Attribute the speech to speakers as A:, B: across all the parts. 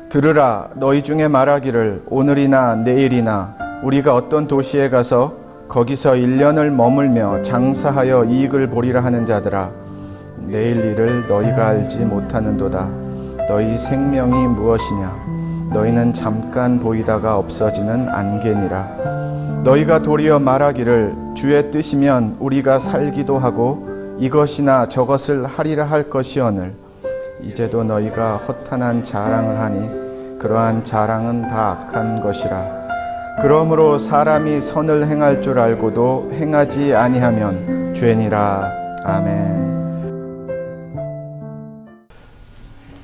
A: 들으라, 너희 중에 말하기를 오늘이나 내일이나 우리가 어떤 도시에 가서 거기서 1년을 머물며 장사하여 이익을 보리라 하는 자들아, 내일 일을 너희가 알지 못하는도다. 너희 생명이 무엇이냐? 너희는 잠깐 보이다가 없어지는 안개니라. 너희가 도리어 말하기를 주의 뜻이면 우리가 살기도 하고 이것이나 저것을 하리라 할 것이오늘, 이제도 너희가 허탄한 자랑을 하니 그러한 자랑은 다 악한 것이라. 그러므로 사람이 선을 행할 줄 알고도 행하지 아니하면 죄니라. 아멘.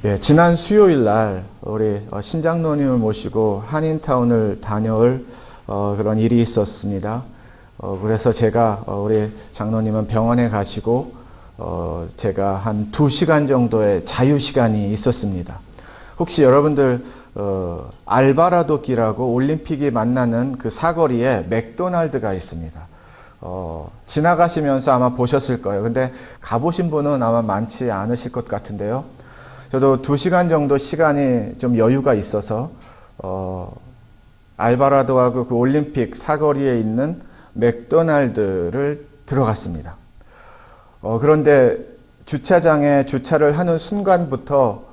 A: 예, 지난 수요일 날 우리 신장로님을 모시고 한인타운을 다녀올 그런 일이 있었습니다. 그래서 제가 우리 장로님은 병원에 가시고 제가 한 2시간 정도의 자유시간이 있었습니다. 혹시 여러분들 알바라도 길하고 올림픽이 만나는 그 사거리에 맥도날드가 있습니다. 지나가시면서 아마 보셨을 거예요. 근데 가보신 분은 아마 많지 않으실 것 같은데요. 저도 2시간 정도 시간이 좀 여유가 있어서 알바라도하고 그 올림픽 사거리에 있는 맥도날드를 들어갔습니다. 그런데 주차장에 주차를 하는 순간부터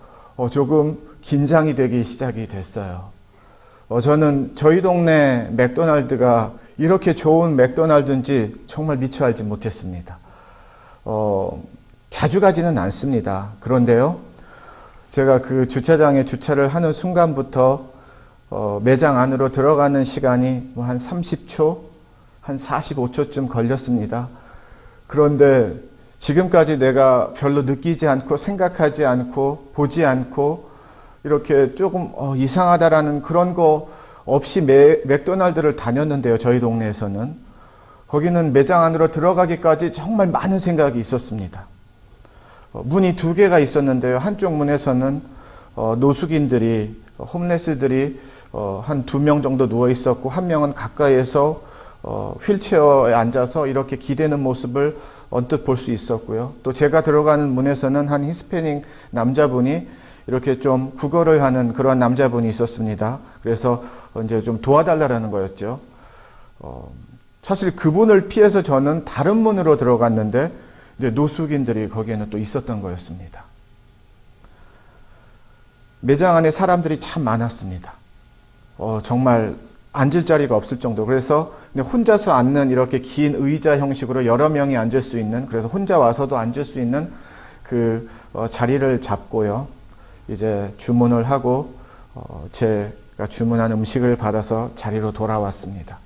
A: 조금 긴장이 되기 시작이 됐어요. 저는 저희 동네 맥도날드가 이렇게 좋은 맥도날드인지 정말 미처 알지 못했습니다. 자주 가지는 않습니다. 그런데요, 제가 그 주차장에 주차를 하는 순간부터 매장 안으로 들어가는 시간이 한 30초, 한 45초쯤 걸렸습니다. 그런데 지금까지 내가 별로 느끼지 않고 생각하지 않고 보지 않고 이렇게 조금 이상하다라는 그런 거 없이 맥도날드를 다녔는데요. 저희 동네에서는. 거기는 매장 안으로 들어가기까지 정말 많은 생각이 있었습니다. 문이 2개가 있었는데요. 한쪽 문에서는 노숙인들이, 홈레스들이 한 2명 정도 누워 있었고, 한 명은 가까이에서 휠체어에 앉아서 이렇게 기대는 모습을 언뜻 볼 수 있었고요. 또 제가 들어가는 문에서는 한 히스패닉 남자분이 이렇게 좀 구걸을 하는 그런 남자분이 있었습니다. 그래서 이제 좀 도와달라는 거였죠. 사실 그분을 피해서 저는 다른 문으로 들어갔는데 이제 노숙인들이 거기에는 또 있었던 거였습니다. 매장 안에 사람들이 참 많았습니다. 정말 앉을 자리가 없을 정도. 그래서 혼자서 앉는 이렇게 긴 의자 형식으로 여러 명이 앉을 수 있는, 그래서 혼자 와서도 앉을 수 있는 그 자리를 잡고요. 이제 주문을 하고 제가 주문한 음식을 받아서 자리로 돌아왔습니다.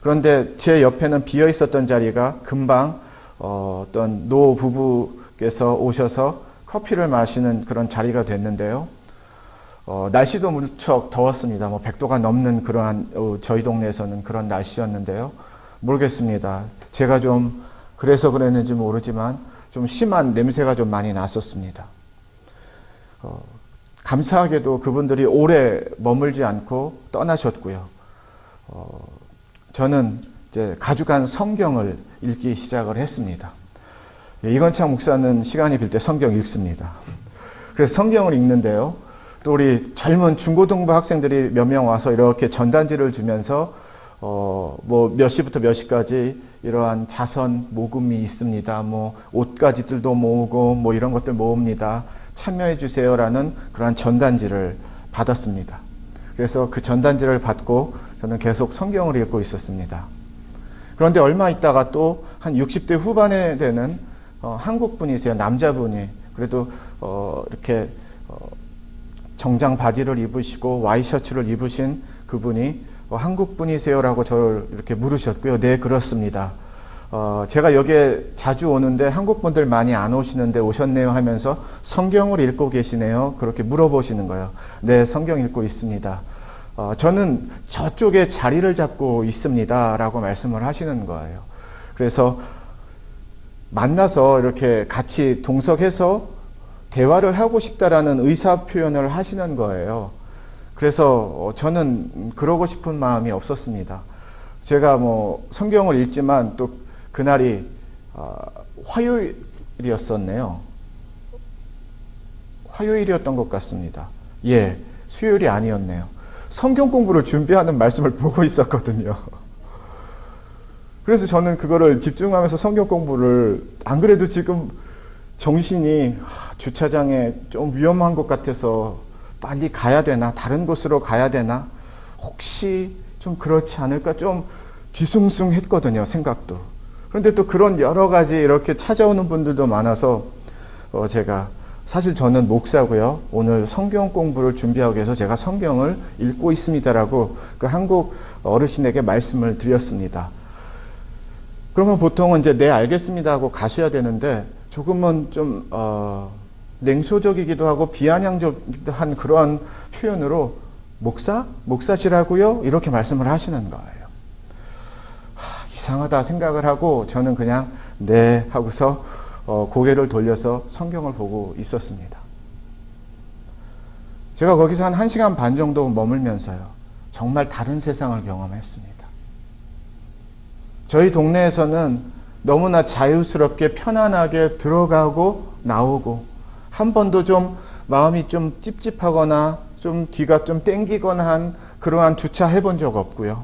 A: 그런데 제 옆에는 비어 있었던 자리가 금방 어떤 노 부부께서 오셔서 커피를 마시는 그런 자리가 됐는데요. 날씨도 무척 더웠습니다. 100도가 넘는 그러한 저희 동네에서는 그런 날씨였는데요. 모르겠습니다. 제가 좀 그래서 그랬는지 모르지만 좀 심한 냄새가 좀 많이 났었습니다. 감사하게도 그분들이 오래 머물지 않고 떠나셨고요. 저는 이제 가져간 성경을 읽기 시작을 했습니다. 이건창 목사는 시간이 빌 때 성경 읽습니다. 그래서 성경을 읽는데요. 또 우리 젊은 중고등부 학생들이 몇 명 와서 이렇게 전단지를 주면서 뭐 몇 시부터 몇 시까지 이러한 자선 모금이 있습니다. 뭐 옷가지들도 모으고 뭐 이런 것들 모읍니다. 참여해 주세요라는 그러한 전단지를 받았습니다. 그래서 그 전단지를 받고 저는 계속 성경을 읽고 있었습니다. 그런데 얼마 있다가 또 한 60대 후반에 되는 한국 분이세요. 남자분이. 그래도 이렇게 정장 바지를 입으시고 와이셔츠를 입으신 그분이 한국 분이세요라고 저를 이렇게 물으셨고요. 네, 그렇습니다. 제가 여기에 자주 오는데 한국 분들 많이 안 오시는데 오셨네요 하면서 성경을 읽고 계시네요. 그렇게 물어보시는 거예요. 네, 성경 읽고 있습니다. 저는 저쪽에 자리를 잡고 있습니다 라고 말씀을 하시는 거예요. 그래서 만나서 이렇게 같이 동석해서 대화를 하고 싶다라는 의사 표현을 하시는 거예요. 그래서 저는 그러고 싶은 마음이 없었습니다. 제가 뭐 성경을 읽지만 또 그날이 화요일이었었네요. 화요일이었던 것 같습니다. 예, 수요일이 아니었네요. 성경 공부를 준비하는 말씀을 보고 있었거든요. 그래서 저는 그거를 집중하면서 성경 공부를, 안 그래도 지금 정신이 주차장에 좀 위험한 것 같아서 빨리 가야 되나, 다른 곳으로 가야 되나, 혹시 좀 그렇지 않을까, 좀 뒤숭숭했거든요, 생각도. 그런데 또 그런 여러 가지 이렇게 찾아오는 분들도 많아서 제가, 사실 저는 목사고요, 오늘 성경 공부를 준비하기 위해서 제가 성경을 읽고 있습니다라고 그 한국 어르신에게 말씀을 드렸습니다. 그러면 보통은 이제 네, 알겠습니다 하고 가셔야 되는데, 조금은 좀 냉소적이기도 하고 비아냥적이기도 한 그러한 표현으로 목사시라고요? 이렇게 말씀을 하시는 거예요. 이상하다 생각을 하고 저는 그냥 네 하고서 고개를 돌려서 성경을 보고 있었습니다. 제가 거기서 한 1시간 반 정도 머물면서요, 정말 다른 세상을 경험했습니다. 저희 동네에서는 너무나 자유스럽게 편안하게 들어가고 나오고, 한 번도 좀 마음이 좀 찝찝하거나 좀 뒤가 좀 땡기거나 한 그러한 주차 해본 적 없고요.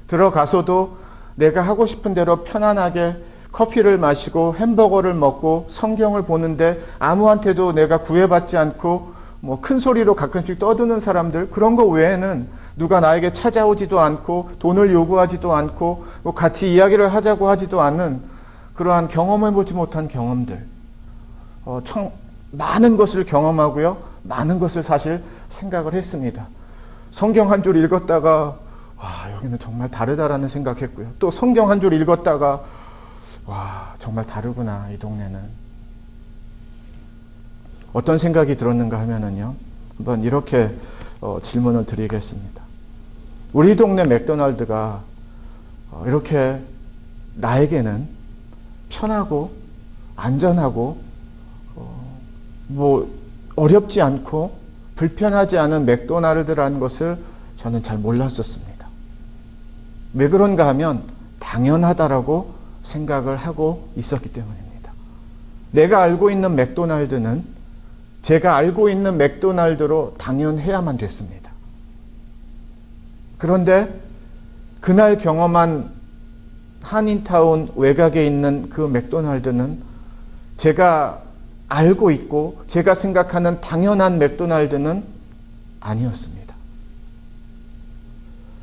A: 들어가서도 내가 하고 싶은 대로 편안하게 커피를 마시고 햄버거를 먹고 성경을 보는데 아무한테도 내가 구애받지 않고 뭐 큰 소리로 가끔씩 떠드는 사람들, 그런 거 외에는 누가 나에게 찾아오지도 않고 돈을 요구하지도 않고 뭐 같이 이야기를 하자고 하지도 않는 그러한 경험해보지 못한 경험들, 참 많은 것을 경험하고요, 많은 것을 사실 생각을 했습니다. 성경 한 줄 읽었다가 와, 여기는 정말 다르다라는 생각했고요. 또 성경 한 줄 읽었다가 와, 정말 다르구나, 이 동네는. 어떤 생각이 들었는가 하면은요, 한번 이렇게 질문을 드리겠습니다. 우리 동네 맥도날드가 이렇게 나에게는 편하고 안전하고 뭐 어렵지 않고 불편하지 않은 맥도날드라는 것을 저는 잘 몰랐었습니다. 왜 그런가 하면 당연하다라고 생각을 하고 있었기 때문입니다. 내가 알고 있는 맥도날드는 제가 알고 있는 맥도날드로 당연해야만 됐습니다. 그런데 그날 경험한 한인타운 외곽에 있는 그 맥도날드는 제가 알고 있고 제가 생각하는 당연한 맥도날드는 아니었습니다.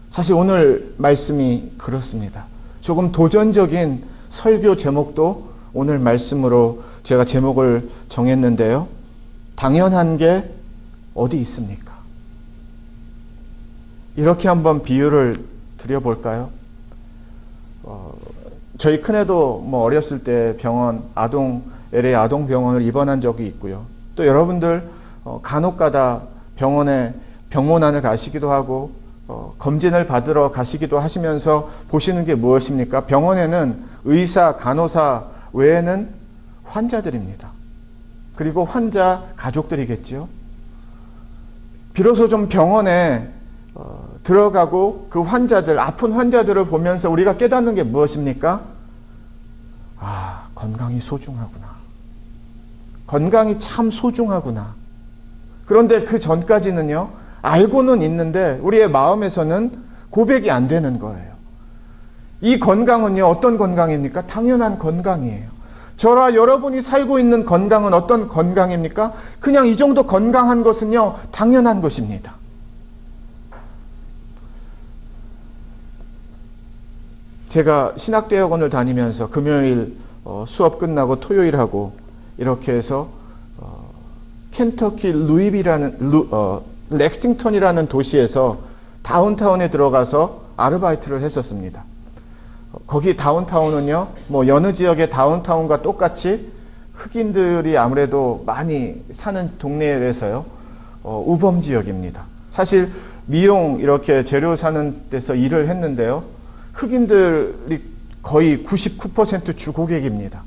A: 사실 오늘 말씀이 그렇습니다. 조금 도전적인 설교 제목도 오늘 말씀으로 제가 제목을 정했는데요. 당연한 게 어디 있습니까? 이렇게 한번 비유를 드려볼까요? 저희 큰애도 뭐 어렸을 때 병원, LA 아동병원을 입원한 적이 있고요. 또 여러분들 간혹가다 병원에 병문안을 가시기도 하고 검진을 받으러 가시기도 하시면서 보시는 게 무엇입니까? 병원에는 의사, 간호사 외에는 환자들입니다. 그리고 환자 가족들이겠죠. 비로소 좀 병원에 들어가고 그 환자들, 아픈 환자들을 보면서 우리가 깨닫는 게 무엇입니까? 아, 건강이 소중하구나. 건강이 참 소중하구나. 그런데 그 전까지는요, 알고는 있는데 우리의 마음에서는 고백이 안 되는 거예요. 이 건강은요, 어떤 건강입니까? 당연한 건강이에요. 저와 여러분이 살고 있는 건강은 어떤 건강입니까? 그냥 이 정도 건강한 것은요, 당연한 것입니다. 제가 신학대학원을 다니면서 금요일 수업 끝나고 토요일하고 이렇게 해서 켄터키 렉싱턴이라는 도시에서 다운타운에 들어가서 아르바이트를 했었습니다. 거기 다운타운은요, 뭐 여느 지역의 다운타운과 똑같이 흑인들이 아무래도 많이 사는 동네에서요, 우범 지역입니다. 사실 미용 이렇게 재료 사는 데서 일을 했는데요, 흑인들이 거의 99% 주 고객입니다.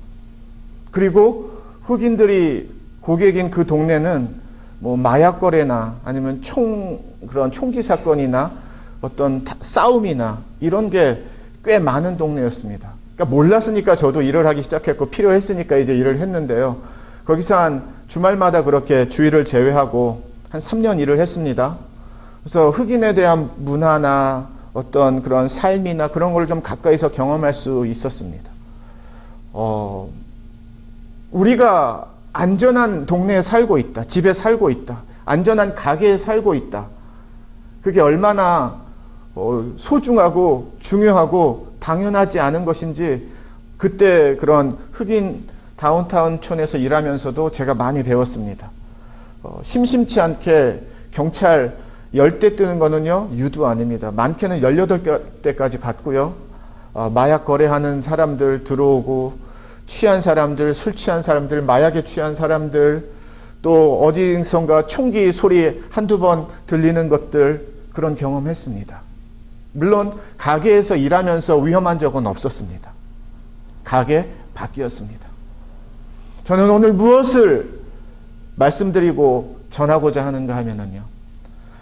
A: 그리고 흑인들이 고객인 그 동네는 뭐 마약 거래나 아니면 그런 총기 사건이나 어떤 싸움이나 이런 게 꽤 많은 동네였습니다. 그러니까 몰랐으니까 저도 일을 하기 시작했고 필요했으니까 이제 일을 했는데요. 거기서 한 주말마다 그렇게 주일을 제외하고 한 3년 일을 했습니다. 그래서 흑인에 대한 문화나 어떤 그런 삶이나 그런 걸 좀 가까이서 경험할 수 있었습니다. 우리가 안전한 동네에 살고 있다. 집에 살고 있다. 안전한 가게에 살고 있다. 그게 얼마나 소중하고 중요하고 당연하지 않은 것인지 그때 그런 흑인 다운타운촌에서 일하면서도 제가 많이 배웠습니다. 심심치 않게 경찰 10대 뜨는 거는요, 유도 아닙니다. 많게는 18대까지 받고요. 마약 거래하는 사람들 들어오고, 취한 사람들, 술 취한 사람들, 마약에 취한 사람들, 또 어디선가 총기 소리 한두 번 들리는 것들, 그런 경험했습니다. 물론 가게에서 일하면서 위험한 적은 없었습니다. 가게 밖이었습니다. 저는 오늘 무엇을 말씀드리고 전하고자 하는가 하면은요,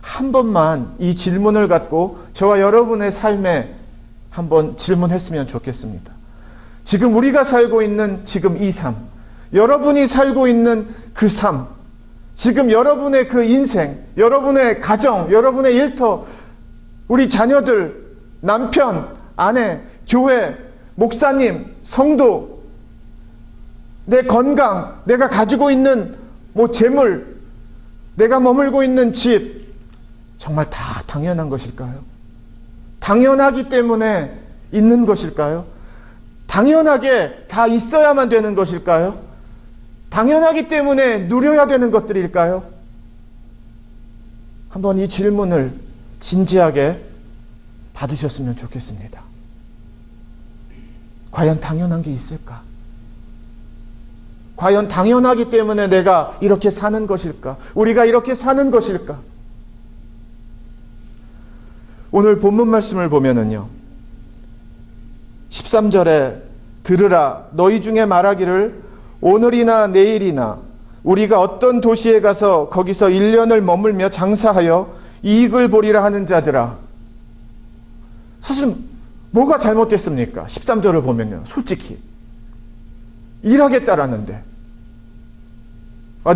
A: 한 번만 이 질문을 갖고 저와 여러분의 삶에 한번 질문했으면 좋겠습니다. 지금 우리가 살고 있는 지금 이 삶, 여러분이 살고 있는 그 삶, 지금 여러분의 그 인생, 여러분의 가정, 여러분의 일터, 우리 자녀들, 남편, 아내, 교회, 목사님, 성도, 내 건강, 내가 가지고 있는 재물, 내가 머물고 있는 집, 정말 다 당연한 것일까요? 당연하기 때문에 있는 것일까요? 당연하게 다 있어야만 되는 것일까요? 당연하기 때문에 누려야 되는 것들일까요? 한번 이 질문을 진지하게 받으셨으면 좋겠습니다. 과연 당연한 게 있을까? 과연 당연하기 때문에 내가 이렇게 사는 것일까? 우리가 이렇게 사는 것일까? 오늘 본문 말씀을 보면은요, 13절에 들으라, 너희 중에 말하기를 오늘이나 내일이나 우리가 어떤 도시에 가서 거기서 1년을 머물며 장사하여 이익을 보리라 하는 자들아. 사실 뭐가 잘못됐습니까? 13절을 보면요, 솔직히 일하겠다라는데,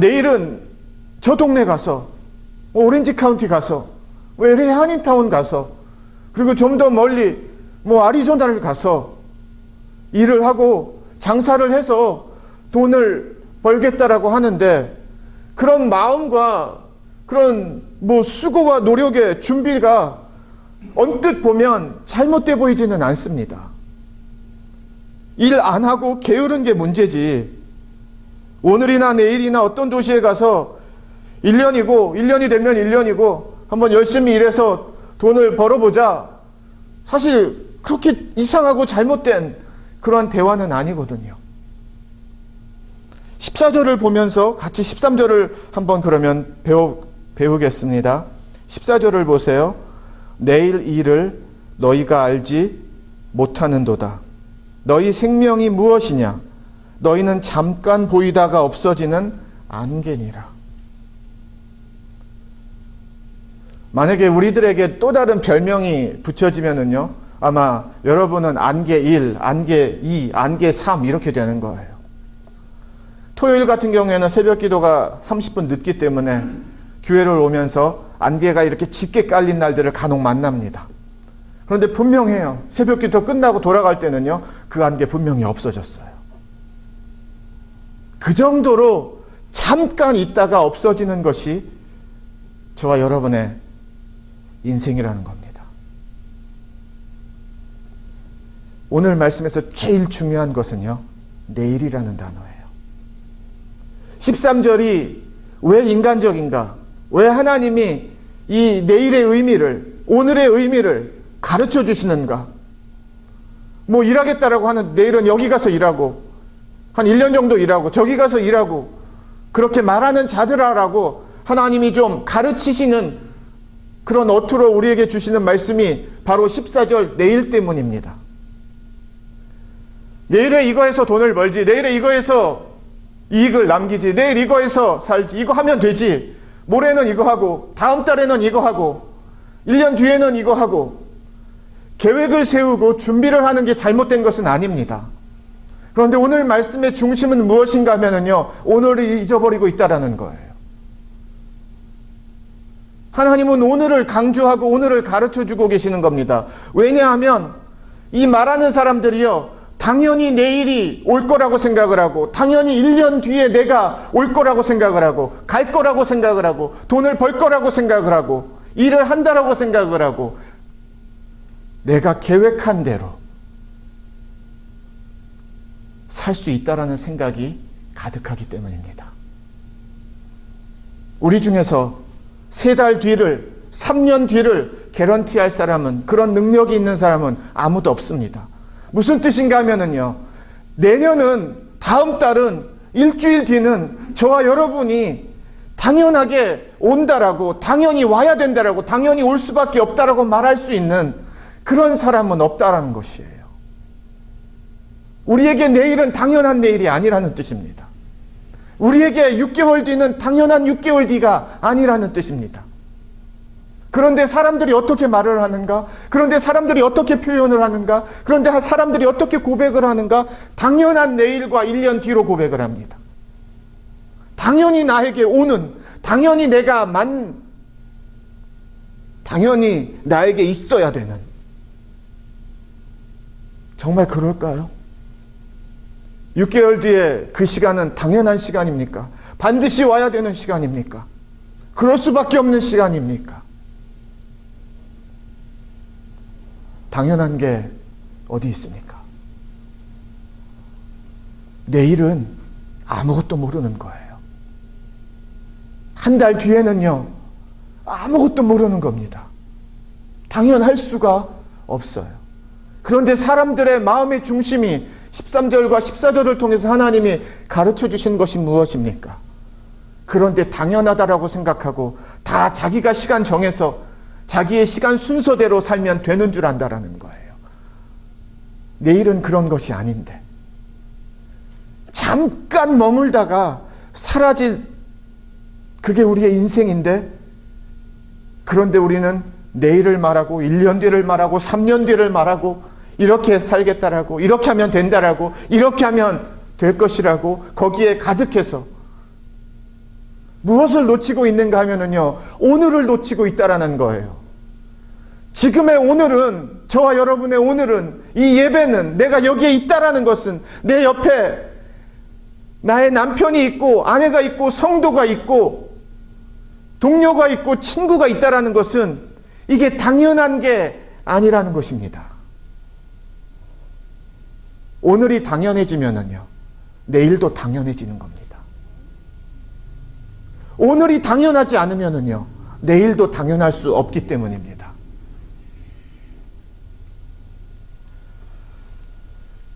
A: 내일은 저 동네 가서, 오렌지 카운티 가서, LA 한인타운 가서, 그리고 좀 더 멀리 아리조나를 가서 일을 하고 장사를 해서 돈을 벌겠다라고 하는데, 그런 마음과 그런 수고와 노력의 준비가 언뜻 보면 잘못돼 보이지는 않습니다. 일 안 하고 게으른 게 문제지, 오늘이나 내일이나 어떤 도시에 가서 1년이 되면 1년이고 한번 열심히 일해서 돈을 벌어보자, 사실 그렇게 이상하고 잘못된 그러한 대화는 아니거든요. 14절을 보면서 같이 13절을 한번 그러면 배우겠습니다. 14절을 보세요. 내일 일을 너희가 알지 못하는도다. 너희 생명이 무엇이냐? 너희는 잠깐 보이다가 없어지는 안개니라. 만약에 우리들에게 또 다른 별명이 붙여지면은요, 아마 여러분은 안개 1, 안개 2, 안개 3 이렇게 되는 거예요. 토요일 같은 경우에는 새벽 기도가 30분 늦기 때문에 교회를 오면서 안개가 이렇게 짙게 깔린 날들을 간혹 만납니다. 그런데 분명해요. 새벽 기도 끝나고 돌아갈 때는요, 그 안개 분명히 없어졌어요. 그 정도로 잠깐 있다가 없어지는 것이 저와 여러분의 인생이라는 겁니다. 오늘 말씀에서 제일 중요한 것은요, 내일이라는 단어예요. 13절이 왜 인간적인가? 왜 하나님이 이 내일의 의미를, 오늘의 의미를 가르쳐 주시는가? 일하겠다라고 하는, 내일은 여기 가서 일하고 한 1년 정도 일하고 저기 가서 일하고 그렇게 말하는 자들아라고 하나님이 좀 가르치시는 그런 어투로 우리에게 주시는 말씀이 바로 14절 내일 때문입니다. 내일에 이거에서 돈을 벌지, 내일에 이거에서 이익을 남기지, 내일 이거에서 살지, 이거 하면 되지, 모레는 이거 하고 다음 달에는 이거 하고 1년 뒤에는 이거 하고, 계획을 세우고 준비를 하는 게 잘못된 것은 아닙니다. 그런데 오늘 말씀의 중심은 무엇인가 하면은요, 오늘을 잊어버리고 있다라는 거예요. 하나님은 오늘을 강조하고 오늘을 가르쳐주고 계시는 겁니다. 왜냐하면 이 말하는 사람들이요, 당연히 내일이 올 거라고 생각을 하고, 당연히 1년 뒤에 내가 올 거라고 생각을 하고, 갈 거라고 생각을 하고, 돈을 벌 거라고 생각을 하고, 일을 한다라고 생각을 하고, 내가 계획한 대로 살 수 있다라는 생각이 가득하기 때문입니다. 우리 중에서 3달 뒤를, 3년 뒤를 개런티할 사람은, 그런 능력이 있는 사람은 아무도 없습니다. 무슨 뜻인가 하면은요, 내년은, 다음 달은, 일주일 뒤는 저와 여러분이 당연하게 온다라고, 당연히 와야 된다라고, 당연히 올 수밖에 없다라고 말할 수 있는 그런 사람은 없다라는 것이에요. 우리에게 내일은 당연한 내일이 아니라는 뜻입니다. 우리에게 6개월 뒤는 당연한 6개월 뒤가 아니라는 뜻입니다. 그런데 사람들이 어떻게 말을 하는가? 그런데 사람들이 어떻게 표현을 하는가? 그런데 사람들이 어떻게 고백을 하는가? 당연한 내일과 1년 뒤로 고백을 합니다. 당연히 나에게 오는, 당연히 당연히 나에게 있어야 되는. 정말 그럴까요? 6개월 뒤에 그 시간은 당연한 시간입니까? 반드시 와야 되는 시간입니까? 그럴 수밖에 없는 시간입니까? 당연한 게 어디 있습니까? 내일은 아무것도 모르는 거예요. 한 달 뒤에는요, 아무것도 모르는 겁니다. 당연할 수가 없어요. 그런데 사람들의 마음의 중심이 13절과 14절을 통해서 하나님이 가르쳐 주신 것이 무엇입니까? 그런데 당연하다라고 생각하고 다 자기가 시간 정해서 자기의 시간 순서대로 살면 되는 줄 안다라는 거예요. 내일은 그런 것이 아닌데, 잠깐 머물다가 사라질, 그게 우리의 인생인데, 그런데 우리는 내일을 말하고 1년 뒤를 말하고 3년 뒤를 말하고, 이렇게 살겠다라고, 이렇게 하면 된다라고, 이렇게 하면 될 것이라고 거기에 가득해서 무엇을 놓치고 있는가 하면은요, 오늘을 놓치고 있다라는 거예요. 지금의 오늘은, 저와 여러분의 오늘은, 이 예배는, 내가 여기에 있다라는 것은, 내 옆에 나의 남편이 있고 아내가 있고 성도가 있고 동료가 있고 친구가 있다라는 것은 이게 당연한 게 아니라는 것입니다. 오늘이 당연해지면은요, 내일도 당연해지는 겁니다. 오늘이 당연하지 않으면은요, 내일도 당연할 수 없기 때문입니다.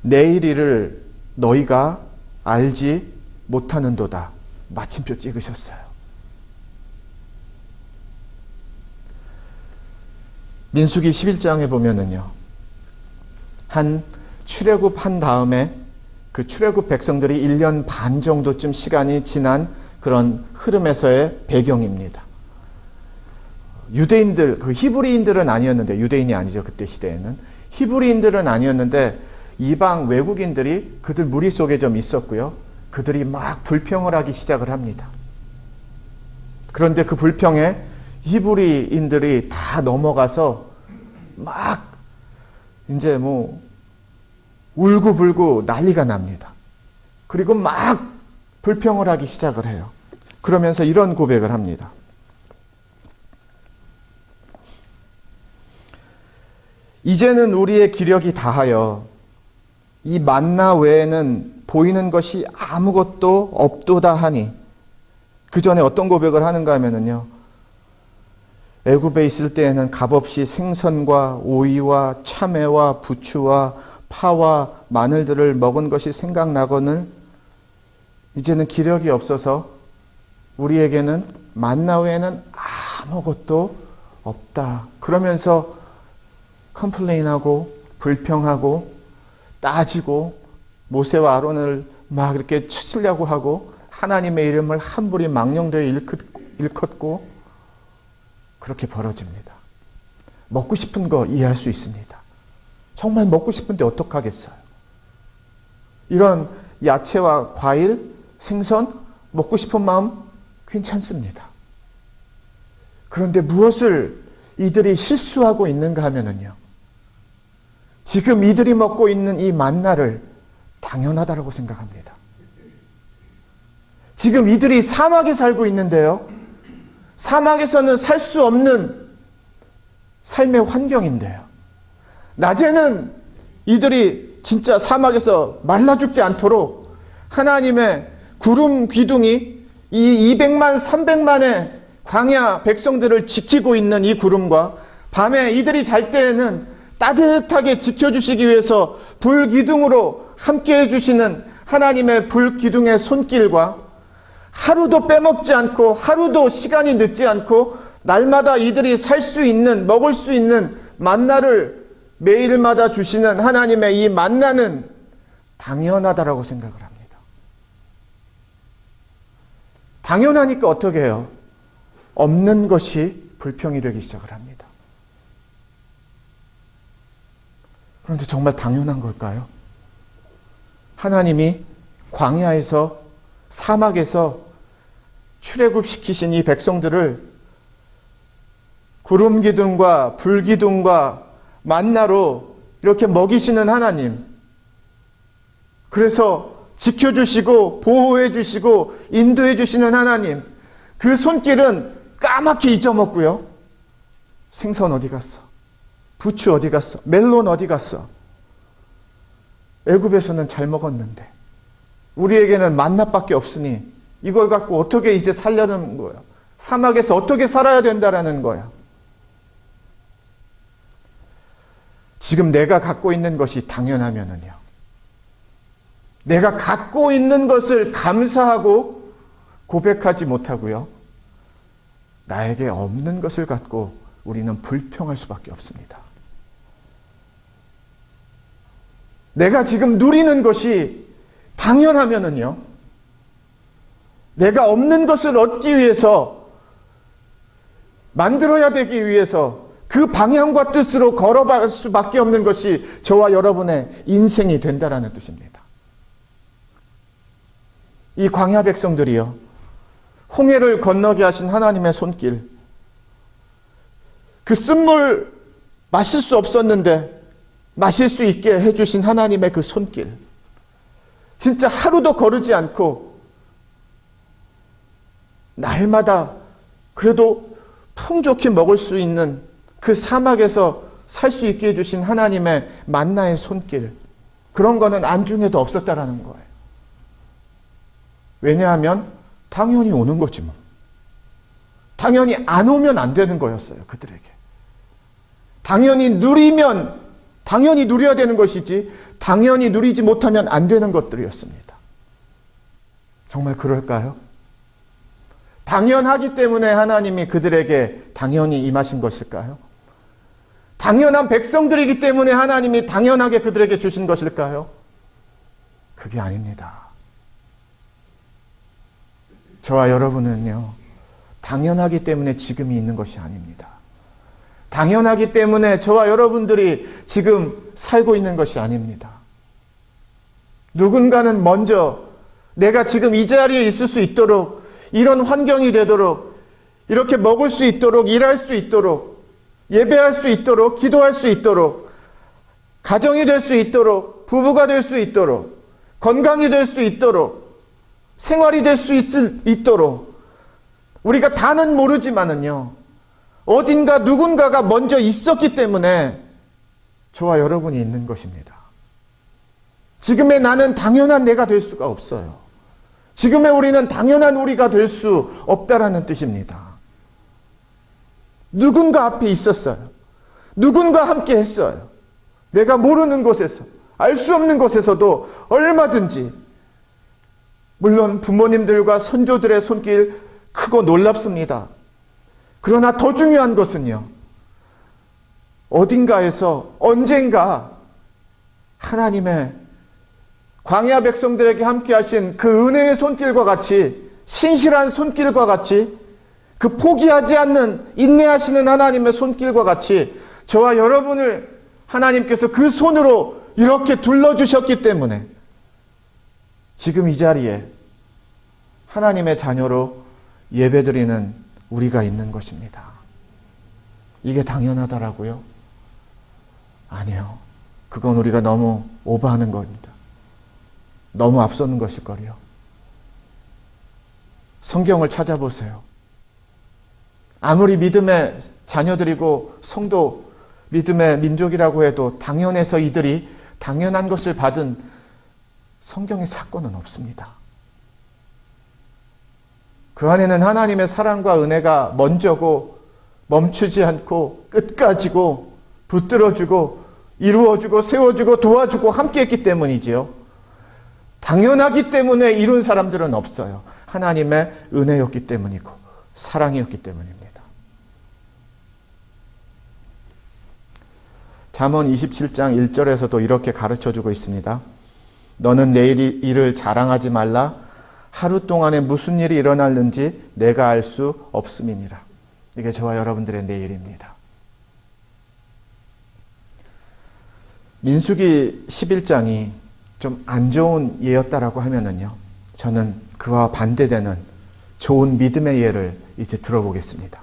A: 내일이를 너희가 알지 못하는도다. 마침표 찍으셨어요. 민수기 11장에 보면은요, 출애굽한 다음에 그 출애굽 백성들이 1년 반 정도쯤 시간이 지난 그런 흐름에서의 배경입니다. 유대인들, 그 히브리인들은 아니었는데, 유대인이 아니죠, 그때 시대에는. 히브리인들은 아니었는데 이방 외국인들이 그들 무리 속에 좀 있었고요. 그들이 막 불평을 하기 시작을 합니다. 그런데 그 불평에 히브리인들이 다 넘어가서 막 이제 뭐 울고불고 난리가 납니다. 그리고 막 불평을 하기 시작을 해요. 그러면서 이런 고백을 합니다. 이제는 우리의 기력이 다하여 이 만나 외에는 보이는 것이 아무것도 없도다 하니, 그 전에 어떤 고백을 하는가 하면은요, 애굽에 있을 때에는 값없이 생선과 오이와 참외와 부추와 파와 마늘들을 먹은 것이 생각나거늘 이제는 기력이 없어서 우리에게는 만나 외에는 아무것도 없다. 그러면서 컴플레인하고 불평하고 따지고 모세와 아론을 막 이렇게 추치려고 하고 하나님의 이름을 함부로 망령되이 일컫고 그렇게 벌어집니다. 먹고 싶은 거 이해할 수 있습니다. 정말 먹고 싶은데 어떡하겠어요? 이런 야채와 과일, 생선 먹고 싶은 마음 괜찮습니다. 그런데 무엇을 이들이 실수하고 있는가 하면은요, 지금 이들이 먹고 있는 이 만나를 당연하다고 생각합니다. 지금 이들이 사막에 살고 있는데요, 사막에서는 살 수 없는 삶의 환경인데요, 낮에는 이들이 진짜 사막에서 말라 죽지 않도록 하나님의 구름 기둥이 이 200만, 300만의 광야 백성들을 지키고 있는 이 구름과, 밤에 이들이 잘 때에는 따뜻하게 지켜주시기 위해서 불 기둥으로 함께 해주시는 하나님의 불 기둥의 손길과, 하루도 빼먹지 않고 하루도 시간이 늦지 않고 날마다 이들이 살 수 있는, 먹을 수 있는 만나를 매일마다 주시는 하나님의 이 만나는 당연하다라고 생각을 합니다. 당연하니까 어떻게 해요? 없는 것이 불평이 되기 시작을 합니다. 그런데 정말 당연한 걸까요? 하나님이 광야에서, 사막에서 출애굽시키신 이 백성들을 구름 기둥과 불 기둥과 만나로 이렇게 먹이시는 하나님, 그래서 지켜주시고 보호해주시고 인도해주시는 하나님, 그 손길은 까맣게 잊어먹고요, 생선 어디 갔어? 부추 어디 갔어? 멜론 어디 갔어? 애굽에서는 잘 먹었는데 우리에게는 만나밖에 없으니 이걸 갖고 어떻게 이제 살려는 거야? 사막에서 어떻게 살아야 된다라는 거야. 지금 내가 갖고 있는 것이 당연하면은요, 내가 갖고 있는 것을 감사하고 고백하지 못하고요, 나에게 없는 것을 갖고 우리는 불평할 수밖에 없습니다. 내가 지금 누리는 것이 당연하면은요, 내가 없는 것을 얻기 위해서, 만들어야 되기 위해서 그 방향과 뜻으로 걸어갈 수밖에 없는 것이 저와 여러분의 인생이 된다라는 뜻입니다. 이 광야 백성들이요, 홍해를 건너게 하신 하나님의 손길, 그 쓴물 마실 수 없었는데 마실 수 있게 해주신 하나님의 그 손길, 진짜 하루도 거르지 않고 날마다 그래도 풍족히 먹을 수 있는 그 사막에서 살 수 있게 해주신 하나님의 만나의 손길, 그런 거는 안중에도 없었다라는 거예요. 왜냐하면 당연히 오는 거지 뭐. 당연히 안 오면 안 되는 거였어요, 그들에게. 당연히 누리면 당연히 누려야 되는 것이지, 당연히 누리지 못하면 안 되는 것들이었습니다. 정말 그럴까요? 당연하기 때문에 하나님이 그들에게 당연히 임하신 것일까요? 당연한 백성들이기 때문에 하나님이 당연하게 그들에게 주신 것일까요? 그게 아닙니다. 저와 여러분은요, 당연하기 때문에 지금이 있는 것이 아닙니다. 당연하기 때문에 저와 여러분들이 지금 살고 있는 것이 아닙니다. 누군가는 먼저 내가 지금 이 자리에 있을 수 있도록, 이런 환경이 되도록, 이렇게 먹을 수 있도록, 일할 수 있도록, 예배할 수 있도록, 기도할 수 있도록, 가정이 될 수 있도록, 부부가 될 수 있도록, 건강이 될 수 있도록, 생활이 될 수 있도록, 우리가 다는 모르지만은요, 어딘가 누군가가 먼저 있었기 때문에 저와 여러분이 있는 것입니다. 지금의 나는 당연한 내가 될 수가 없어요. 지금의 우리는 당연한 우리가 될 수 없다라는 뜻입니다. 누군가 앞에 있었어요. 누군가 함께 했어요. 내가 모르는 곳에서, 알 수 없는 곳에서도 얼마든지, 물론 부모님들과 선조들의 손길 크고 놀랍습니다. 그러나 더 중요한 것은요, 어딘가에서 언젠가 하나님의 광야 백성들에게 함께 하신 그 은혜의 손길과 같이, 신실한 손길과 같이, 그 포기하지 않는 인내하시는 하나님의 손길과 같이 저와 여러분을 하나님께서 그 손으로 이렇게 둘러주셨기 때문에 지금 이 자리에 하나님의 자녀로 예배드리는 우리가 있는 것입니다. 이게 당연하다라고요? 아니요. 그건 우리가 너무 오버하는 겁니다. 너무 앞서는 것일걸요. 성경을 찾아보세요. 아무리 믿음의 자녀들이고 성도, 믿음의 민족이라고 해도 당연해서 이들이 당연한 것을 받은 성경의 사건은 없습니다. 그 안에는 하나님의 사랑과 은혜가 먼저고 멈추지 않고 끝까지고 붙들어주고 이루어주고 세워주고 도와주고 함께했기 때문이지요. 당연하기 때문에 이룬 사람들은 없어요. 하나님의 은혜였기 때문이고 사랑이었기 때문입니다. 잠언 27장 1절에서도 이렇게 가르쳐주고 있습니다. 너는 내일 일을 자랑하지 말라. 하루 동안에 무슨 일이 일어날는지 내가 알 수 없음이니라. 이게 저와 여러분들의 내일입니다. 민수기 11장이 좀 안 좋은 예였다라고 하면은요, 저는 그와 반대되는 좋은 믿음의 예를 이제 들어보겠습니다.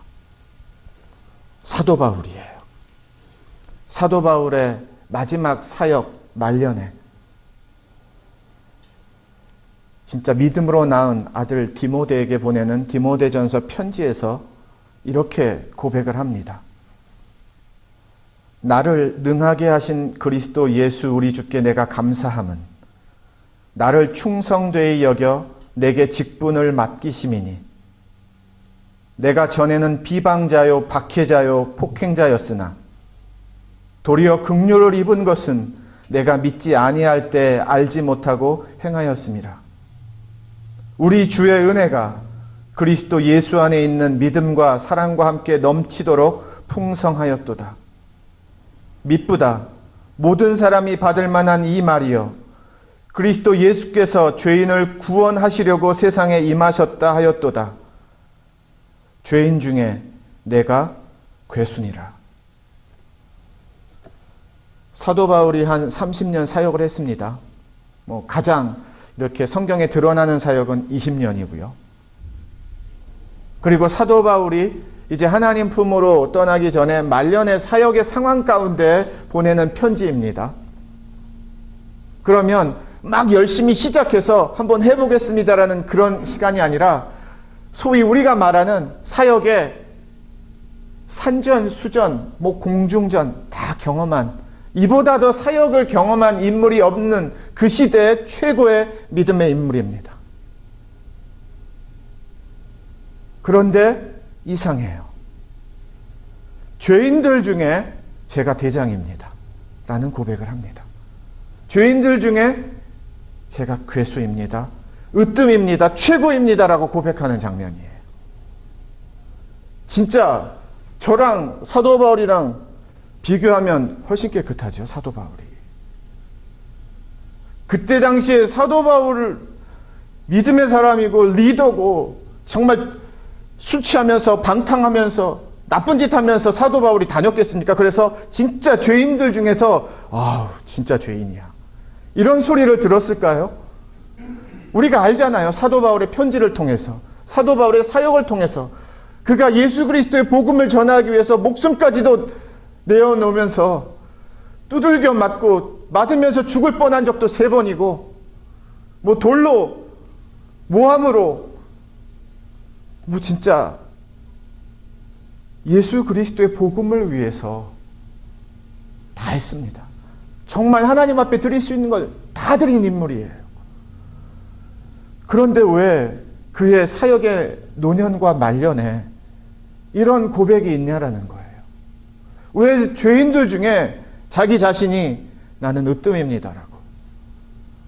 A: 사도 바울이에요. 사도 바울의 마지막 사역 말년에 진짜 믿음으로 낳은 아들 디모데에게 보내는 디모데전서 편지에서 이렇게 고백을 합니다. 나를 능하게 하신 그리스도 예수 우리 주께 내가 감사함은 나를 충성되이 여겨 내게 직분을 맡기심이니 내가 전에는 비방자요 박해자요 폭행자였으나 도리어 긍휼을 입은 것은 내가 믿지 아니할 때 알지 못하고 행하였음이라. 우리 주의 은혜가 그리스도 예수 안에 있는 믿음과 사랑과 함께 넘치도록 풍성하였도다. 미쁘다. 모든 사람이 받을 만한 이 말이여. 그리스도 예수께서 죄인을 구원하시려고 세상에 임하셨다 하였도다. 죄인 중에 내가 괴순이라. 사도 바울이 한 30년 사역을 했습니다. 가장 이렇게 성경에 드러나는 사역은 20년이고요. 그리고 사도 바울이 이제 하나님 품으로 떠나기 전에 말년의 사역의 상황 가운데 보내는 편지입니다. 그러면 막 열심히 시작해서 한번 해보겠습니다라는 그런 시간이 아니라 소위 우리가 말하는 사역의 산전, 수전, 공중전 다 경험한, 이보다 더 사역을 경험한 인물이 없는 그 시대의 최고의 믿음의 인물입니다. 그런데 이상해요. 죄인들 중에 제가 대장입니다. 라는 고백을 합니다. 죄인들 중에 제가 괴수입니다. 으뜸입니다. 최고입니다. 라고 고백하는 장면이에요. 진짜 저랑 사도 바울이랑 비교하면 훨씬 깨끗하죠. 사도 바울이. 그때 당시에 사도 바울을 믿음의 사람이고 리더고 정말 술 취하면서 방탕하면서 나쁜 짓 하면서 사도 바울이 다녔겠습니까? 그래서 진짜 죄인들 중에서 진짜 죄인이야. 이런 소리를 들었을까요? 우리가 알잖아요. 사도 바울의 편지를 통해서, 사도 바울의 사역을 통해서 그가 예수 그리스도의 복음을 전하기 위해서 목숨까지도 내어놓으면서 두들겨 맞으면서 죽을 뻔한 적도 3번이고 돌로 모함으로 진짜 예수 그리스도의 복음을 위해서 다 했습니다. 정말 하나님 앞에 드릴 수 있는 걸 다 드린 인물이에요. 그런데 왜 그의 사역의 노년과 말년에 이런 고백이 있냐라는 거예요. 왜 죄인들 중에 자기 자신이 나는 으뜸입니다라고.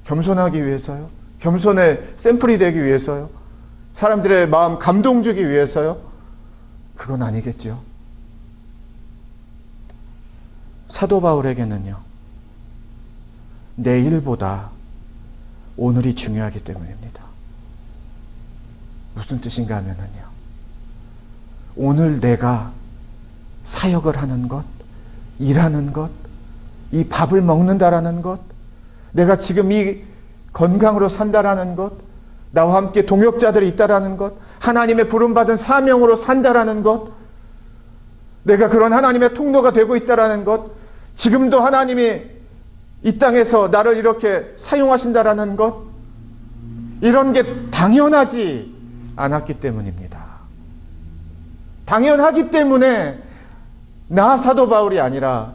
A: 겸손하기 위해서요? 겸손의 샘플이 되기 위해서요? 사람들의 마음 감동 주기 위해서요? 그건 아니겠죠. 사도 바울에게는요, 내일보다 오늘이 중요하기 때문입니다. 무슨 뜻인가 하면은요, 오늘 내가 사역을 하는 것, 일하는 것, 이 밥을 먹는다라는 것, 내가 지금 이 건강으로 산다라는 것, 나와 함께 동역자들이 있다라는 것, 하나님의 부름받은 사명으로 산다라는 것, 내가 그런 하나님의 통로가 되고 있다라는 것, 지금도 하나님이 이 땅에서 나를 이렇게 사용하신다라는 것, 이런 게 당연하지 않았기 때문입니다. 당연하기 때문에 나 사도 바울이 아니라,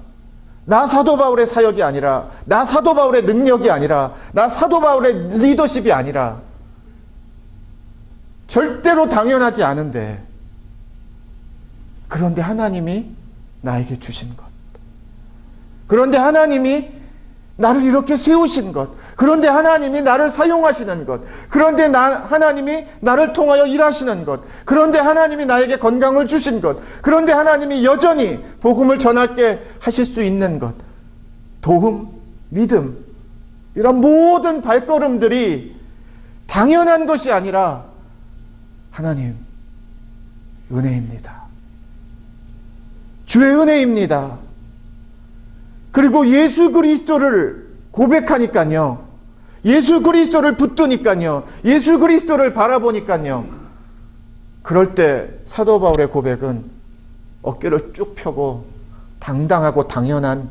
A: 나 사도 바울의 사역이 아니라, 나 사도 바울의 능력이 아니라, 나 사도 바울의 리더십이 아니라, 절대로 당연하지 않은데, 그런데 하나님이 나에게 주신 것, 그런데 하나님이 나를 이렇게 세우신 것, 그런데 하나님이 나를 사용하시는 것, 그런데 하나님이 나를 통하여 일하시는 것, 그런데 하나님이 나에게 건강을 주신 것, 그런데 하나님이 여전히 복음을 전하게 하실 수 있는 것, 도움, 믿음, 이런 모든 발걸음들이 당연한 것이 아니라 하나님 은혜입니다. 주의 은혜입니다. 그리고 예수 그리스도를 고백하니까요, 예수 그리스도를 붙드니까요, 예수 그리스도를 바라보니까요, 그럴 때 사도 바울의 고백은 어깨를 쭉 펴고 당당하고 당연한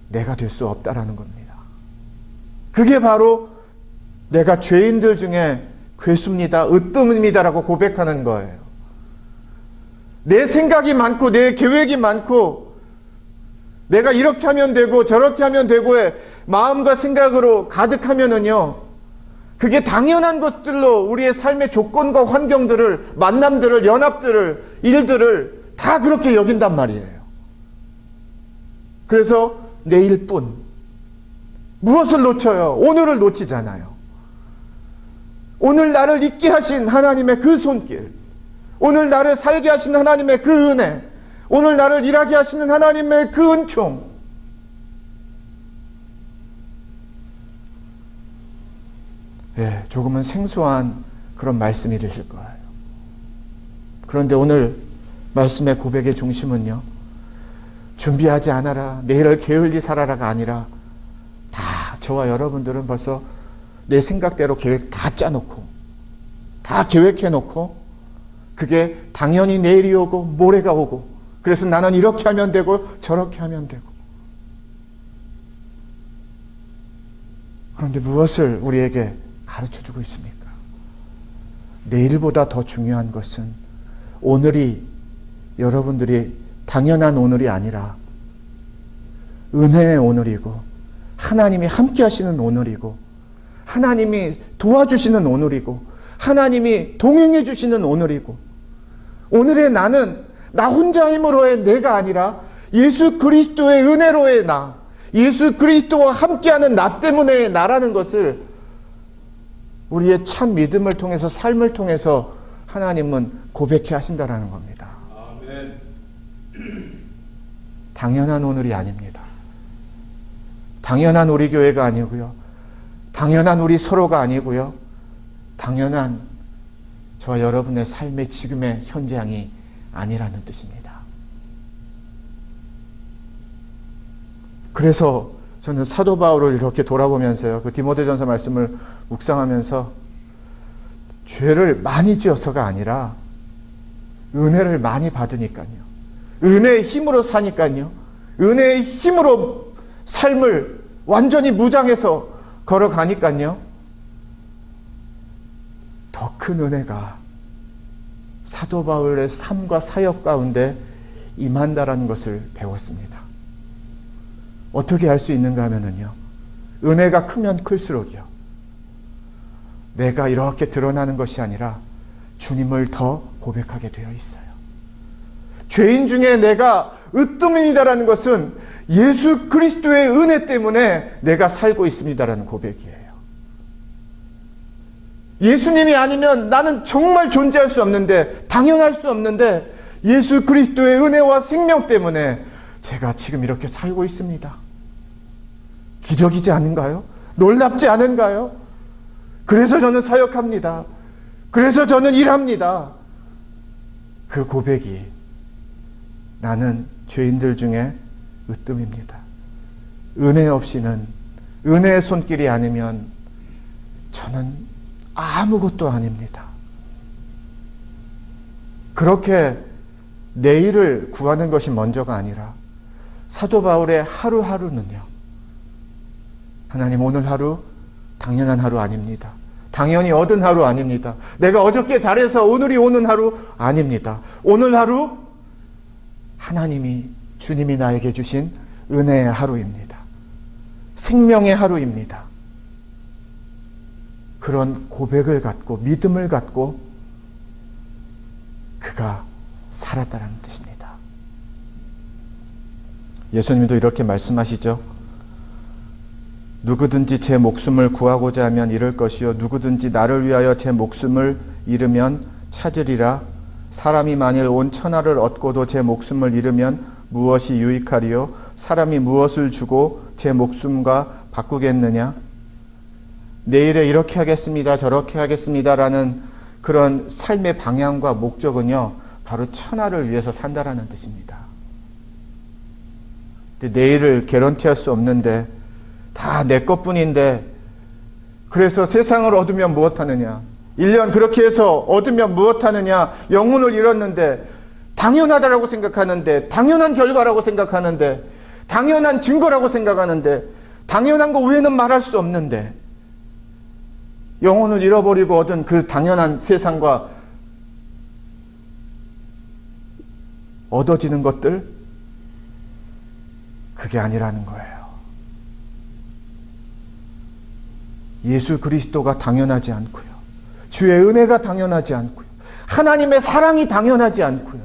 A: 내가 될 수 없다라는 겁니다. 그게 바로 내가 죄인들 중에 괴수입니다, 으뜸입니다라고 고백하는 거예요. 내 생각이 많고 내 계획이 많고 내가 이렇게 하면 되고 저렇게 하면 되고의 마음과 생각으로 가득하면은요, 그게 당연한 것들로 우리의 삶의 조건과 환경들을, 만남들을, 연합들을, 일들을 다 그렇게 여긴단 말이에요. 그래서 내일뿐 무엇을 놓쳐요? 오늘을 놓치잖아요. 오늘 나를 있게 하신 하나님의 그 손길, 오늘 나를 살게 하신 하나님의 그 은혜, 오늘 나를 일하게 하시는 하나님의 그 은총, 예, 조금은 생소한 그런 말씀이 되실 거예요. 그런데 오늘 말씀의 고백의 중심은요, 준비하지 않아라, 내일을 게을리 살아라가 아니라, 다 저와 여러분들은 벌써 내 생각대로 계획 다 짜놓고 다 계획해놓고, 그게 당연히 내일이 오고 모레가 오고, 그래서 나는 이렇게 하면 되고 저렇게 하면 되고. 그런데 무엇을 우리에게 가르쳐주고 있습니까? 내일보다 더 중요한 것은 오늘이, 여러분들이 당연한 오늘이 아니라 은혜의 오늘이고, 하나님이 함께 하시는 오늘이고, 하나님이 도와주시는 오늘이고, 하나님이 동행해 주시는 오늘이고, 오늘의 나는 나 혼자 힘으로의 내가 아니라 예수 그리스도의 은혜로의 나, 예수 그리스도와 함께하는 나 때문에 나라는 것을 우리의 참 믿음을 통해서, 삶을 통해서 하나님은 고백해 하신다라는 겁니다. 아멘. 당연한 오늘이 아닙니다. 당연한 우리 교회가 아니고요, 당연한 우리 서로가 아니고요, 당연한 저와 여러분의 삶의 지금의 현장이 아니라는 뜻입니다. 그래서 저는 사도 바울을 이렇게 돌아보면서요, 그 디모데전서 말씀을 묵상하면서 죄를 많이 지어서가 아니라 은혜를 많이 받으니까요, 은혜의 힘으로 사니까요, 은혜의 힘으로 삶을 완전히 무장해서 걸어가니까요, 더 큰 은혜가 사도 바울의 삶과 사역 가운데 임한다라는 것을 배웠습니다. 어떻게 할 수 있는가 하면요, 은혜가 크면 클수록이요, 내가 이렇게 드러나는 것이 아니라 주님을 더 고백하게 되어 있어요. 죄인 중에 내가 으뜸입니다라는 것은 예수 그리스도의 은혜 때문에 내가 살고 있습니다라는 고백이에요. 예수님이 아니면 나는 정말 존재할 수 없는데, 당연할 수 없는데, 예수 그리스도의 은혜와 생명 때문에 제가 지금 이렇게 살고 있습니다. 기적이지 않은가요? 놀랍지 않은가요? 그래서 저는 사역합니다. 그래서 저는 일합니다. 그 고백이 나는 죄인들 중에 으뜸입니다. 은혜 없이는, 은혜의 손길이 아니면 저는 아무것도 아닙니다. 그렇게 내일을 구하는 것이 먼저가 아니라 사도 바울의 하루하루는요, 하나님 오늘 하루 당연한 하루 아닙니다. 당연히 얻은 하루 아닙니다. 내가 어저께 잘해서 오늘이 오는 하루 아닙니다. 오늘 하루 하나님이, 주님이 나에게 주신 은혜의 하루입니다. 생명의 하루입니다. 그런 고백을 갖고 믿음을 갖고 그가 살았다는 뜻입니다. 예수님도 이렇게 말씀하시죠. 누구든지 제 목숨을 구하고자 하면 잃을 것이요 누구든지 나를 위하여 제 목숨을 잃으면 찾으리라. 사람이 만일 온 천하를 얻고도 제 목숨을 잃으면 무엇이 유익하리요? 사람이 무엇을 주고 제 목숨과 바꾸겠느냐? 내일에 이렇게 하겠습니다, 저렇게 하겠습니다라는 그런 삶의 방향과 목적은요, 바로 천하를 위해서 산다라는 뜻입니다. 근데 내일을 개런티할 수 없는데 다 내 것뿐인데, 그래서 세상을 얻으면 무엇하느냐? 1년 그렇게 해서 얻으면 무엇하느냐? 영혼을 잃었는데 당연하다라고 생각하는데, 당연한 결과라고 생각하는데, 당연한 증거라고 생각하는데, 당연한 거 외에는 말할 수 없는데, 영혼을 잃어버리고 얻은 그 당연한 세상과 얻어지는 것들, 그게 아니라는 거예요. 예수 그리스도가 당연하지 않고요, 주의 은혜가 당연하지 않고요, 하나님의 사랑이 당연하지 않고요,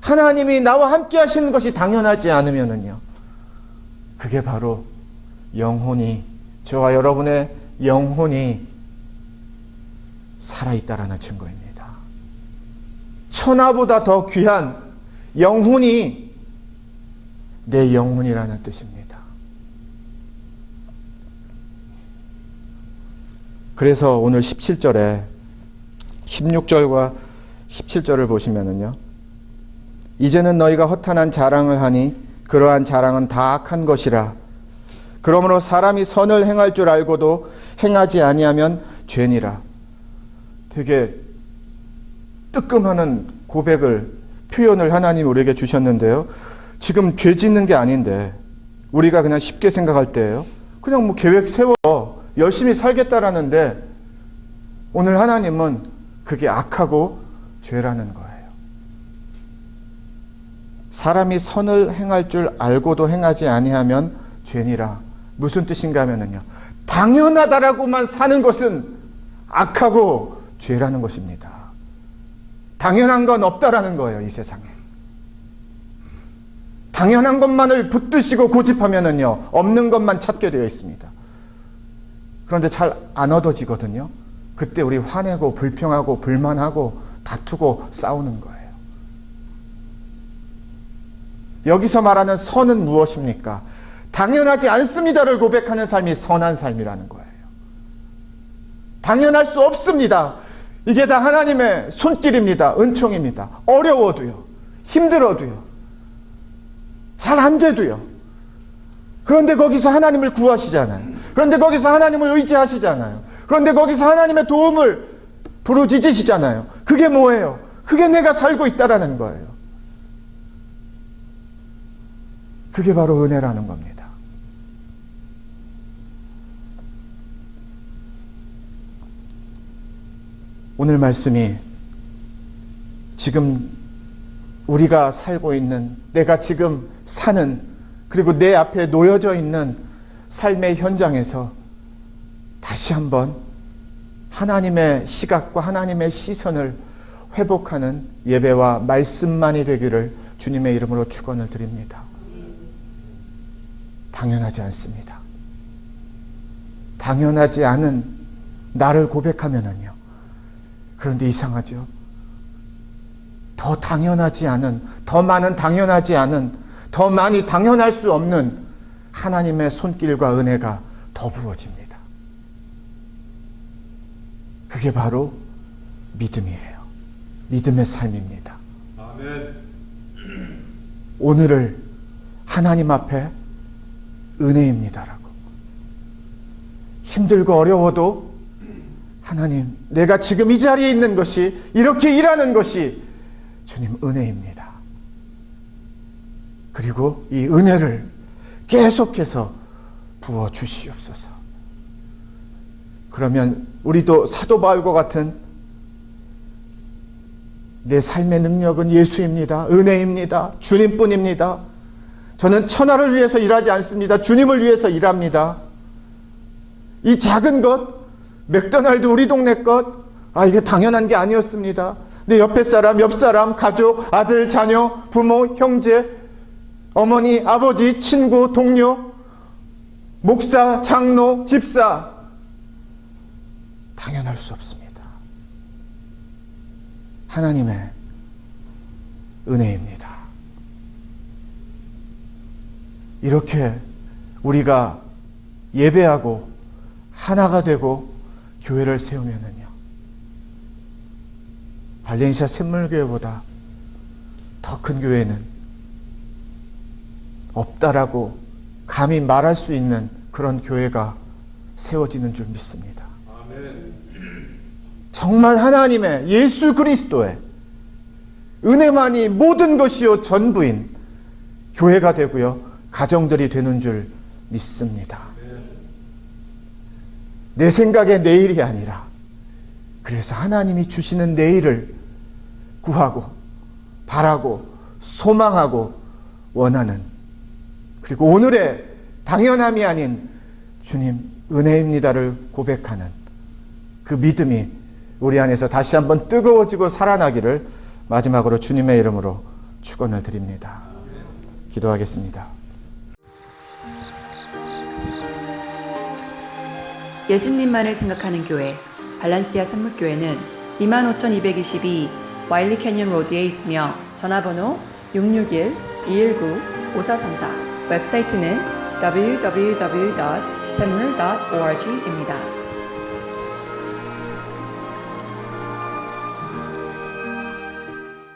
A: 하나님이 나와 함께 하시는 것이 당연하지 않으면은요, 그게 바로 영혼이, 저와 여러분의 영혼이 살아있다라는 증거입니다. 천하보다 더 귀한 영혼이 내 영혼이라는 뜻입니다. 그래서 오늘 17절에 16절과 17절을 보시면은요, 이제는 너희가 허탄한 자랑을 하니 그러한 자랑은 다 악한 것이라. 그러므로 사람이 선을 행할 줄 알고도 행하지 아니하면 죄니라. 되게 뜨끔하는 고백을, 표현을 하나님 우리에게 주셨는데요, 지금 죄 짓는 게 아닌데 우리가 그냥 쉽게 생각할 때예요. 그냥 뭐 계획 세워 열심히 살겠다라는데, 오늘 하나님은 그게 악하고 죄라는 거예요. 사람이 선을 행할 줄 알고도 행하지 아니하면 죄니라. 무슨 뜻인가 하면요, 당연하다라고만 사는 것은 악하고 죄라는 것입니다. 당연한 건 없다라는 거예요, 이 세상에. 당연한 것만을 붙드시고 고집하면은요, 없는 것만 찾게 되어 있습니다. 그런데 잘 안 얻어지거든요. 그때 우리 화내고 불평하고 불만하고 다투고 싸우는 거예요. 여기서 말하는 선은 무엇입니까? 당연하지 않습니다를 고백하는 삶이 선한 삶이라는 거예요. 당연할 수 없습니다. 이게 다 하나님의 손길입니다. 은총입니다. 어려워도요, 힘들어도요, 잘 안 돼도요. 그런데 거기서 하나님을 구하시잖아요. 그런데 거기서 하나님을 의지하시잖아요. 그런데 거기서 하나님의 도움을 부르짖으시잖아요. 그게 뭐예요? 그게 내가 살고 있다라는 거예요. 그게 바로 은혜라는 겁니다. 오늘 말씀이 지금 우리가 살고 있는, 내가 지금 사는, 그리고 내 앞에 놓여져 있는 삶의 현장에서 다시 한번 하나님의 시각과 하나님의 시선을 회복하는 예배와 말씀만이 되기를 주님의 이름으로 축원을 드립니다. 당연하지 않습니다. 당연하지 않은 나를 고백하면은요, 그런데 이상하죠. 더 당연하지 않은, 더 많은 당연하지 않은, 더 많이 당연할 수 없는 하나님의 손길과 은혜가 더 부어집니다. 그게 바로 믿음이에요. 믿음의 삶입니다. 아멘. 오늘을 하나님 앞에 은혜입니다라고, 힘들고 어려워도 하나님, 내가 지금 이 자리에 있는 것이, 이렇게 일하는 것이 주님 은혜입니다. 그리고 이 은혜를 계속해서 부어 주시옵소서. 그러면 우리도 사도 바울과 같은 내 삶의 능력은 예수입니다. 은혜입니다. 주님뿐입니다. 저는 천하를 위해서 일하지 않습니다. 주님을 위해서 일합니다. 이 작은 것, 맥도날드 우리 동네 것, 이게 당연한 게 아니었습니다. 내 옆에 사람, 옆 사람, 가족, 아들, 자녀, 부모, 형제, 어머니, 아버지, 친구, 동료, 목사, 장로, 집사, 당연할 수 없습니다. 하나님의 은혜입니다. 이렇게 우리가 예배하고 하나가 되고 교회를 세우면은요, 발렌시아 샘물교회보다 더 큰 교회는 없다라고 감히 말할 수 있는 그런 교회가 세워지는 줄 믿습니다. 아멘. 정말 하나님의 예수 그리스도의 은혜만이 모든 것이요 전부인 교회가 되고요, 가정들이 되는 줄 믿습니다. 내 생각의 내일이 아니라, 그래서 하나님이 주시는 내일을 구하고 바라고 소망하고 원하는, 그리고 오늘의 당연함이 아닌 주님 은혜입니다를 고백하는 그 믿음이 우리 안에서 다시 한번 뜨거워지고 살아나기를 마지막으로 주님의 이름으로 축원을 드립니다. 기도하겠습니다.
B: 예수님만을 생각하는 교회 발란시아 샘물교회는 25,222 와일리 캐년 로드에 있으며 전화번호 661-219-5434, 웹사이트는 www.샘물.org입니다.